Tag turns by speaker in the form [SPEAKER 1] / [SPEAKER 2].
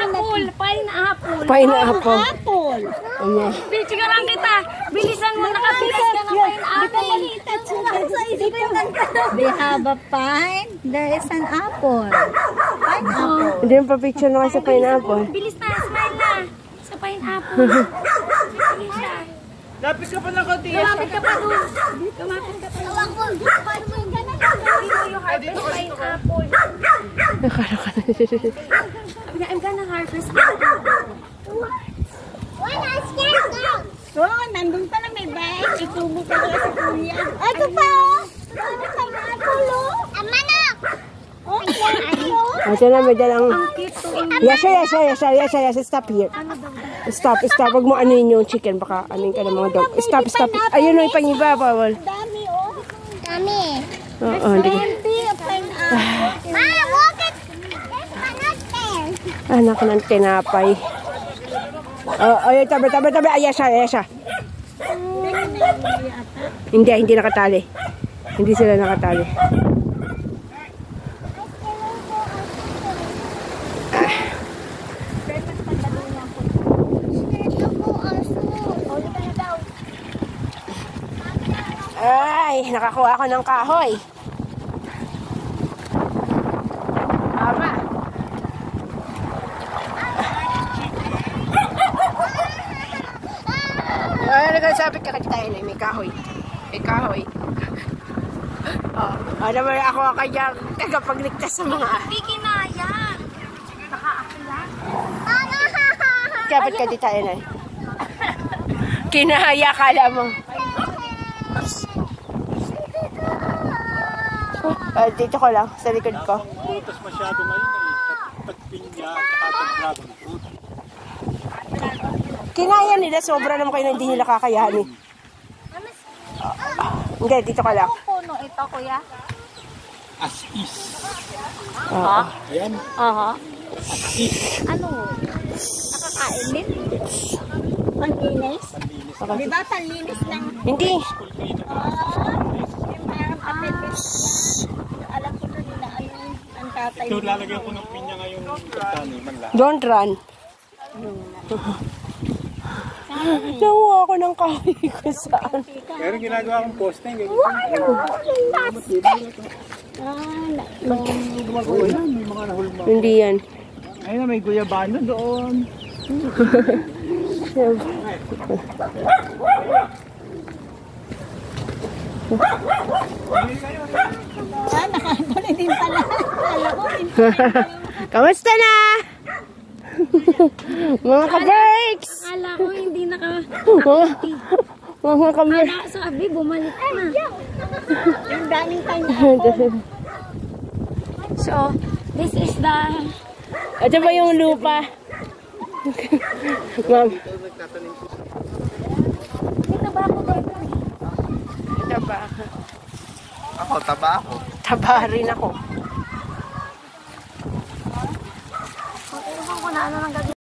[SPEAKER 1] Pineapple. Pineapple.
[SPEAKER 2] Pineapple.
[SPEAKER 1] Pineapple.
[SPEAKER 2] Ano?
[SPEAKER 1] Picture lang kita. Bilisan mo, nakapilis ka ng pineapple.
[SPEAKER 3] They have a pine. There is an apple. Pineapple.
[SPEAKER 2] Hindi yung pa-picture na kayo sa pineapple.
[SPEAKER 1] Bilis na, smile na. Sa pineapple. Bilis na.
[SPEAKER 4] Lapit ka pa ng konti.
[SPEAKER 1] Lumapit ka pa doon. Lumapit ka pa doon. Paano mo yung ganun? Dito yung harvest pineapple.
[SPEAKER 2] Nakala ka na.
[SPEAKER 1] I'm gonna harvest apple.
[SPEAKER 3] So, nandun pa na may bag. Itubo ka na sa kuya. Ito pa, oh. Pineapple, oh. Manok. Oh,
[SPEAKER 2] Ito na, may dalang...
[SPEAKER 1] Ang cute to.
[SPEAKER 2] Yes. Stop here. Stop. Wag mo anuin yung chicken. Baka anuin ka ng mga dog. Stop. Ayun o, ipangiba, bawal.
[SPEAKER 3] dami, oh. Dami.
[SPEAKER 2] Oo, hindi.
[SPEAKER 3] Plenty of pineapple. Ma, look at there's manok there.
[SPEAKER 2] Anak ng tinapay. Ay, tabi. Ayasha. Hindi nakatali. Hindi sila nakatali. Ay, nakakuha ako ng kahoy. Tama. Ay, nagsasabi ka tayo na may kahoy. May kahoy. Ano ba ako kaya tagapagligtas sa mga...
[SPEAKER 1] Hindi kinaya. Nakaakila.
[SPEAKER 2] Kapit ka di tayo na. Kinahaya kala mo. Dito ko lang, sa likod ko.
[SPEAKER 4] Tapos masyado ngayon tagpinya at tag-dragon fruit.
[SPEAKER 2] Kinaya nila, sobra naman kayo na hindi nila kakayanin. Hindi, dito ka lang.
[SPEAKER 1] Puno ito, kuya.
[SPEAKER 4] As is. Ayan.
[SPEAKER 1] Aha.
[SPEAKER 4] As is.
[SPEAKER 1] Ano? Nakakain din?
[SPEAKER 3] Panlinis? Di ba panlinis lang?
[SPEAKER 2] Hindi.
[SPEAKER 3] Alam ko na nila ayun ang tatay.
[SPEAKER 4] Ito lalagyan ko ng pinya ngayon.
[SPEAKER 2] Don't run. Nakuha ako ng kahoy ko saan.
[SPEAKER 4] Pero ginagawa akong posting. May mga nahulma.
[SPEAKER 2] Hindi yan.
[SPEAKER 4] Ayun na, may guyabano doon.
[SPEAKER 3] Nakakuli din pala. Alam ko,
[SPEAKER 2] Kamusta na? Mga ka-berks!
[SPEAKER 1] Akala ko hindi
[SPEAKER 2] Mga ka-berks!
[SPEAKER 1] Akala sabi, bumalik na.
[SPEAKER 3] yung daming pineapple.
[SPEAKER 1] So, this is the...
[SPEAKER 2] Ito ba yung lupa? Ma'am.
[SPEAKER 1] Dito ba ako dito?
[SPEAKER 2] Ito ba?
[SPEAKER 4] Ako, taba ako.
[SPEAKER 2] Taba rin ako.
[SPEAKER 1] Kung ko na ano ng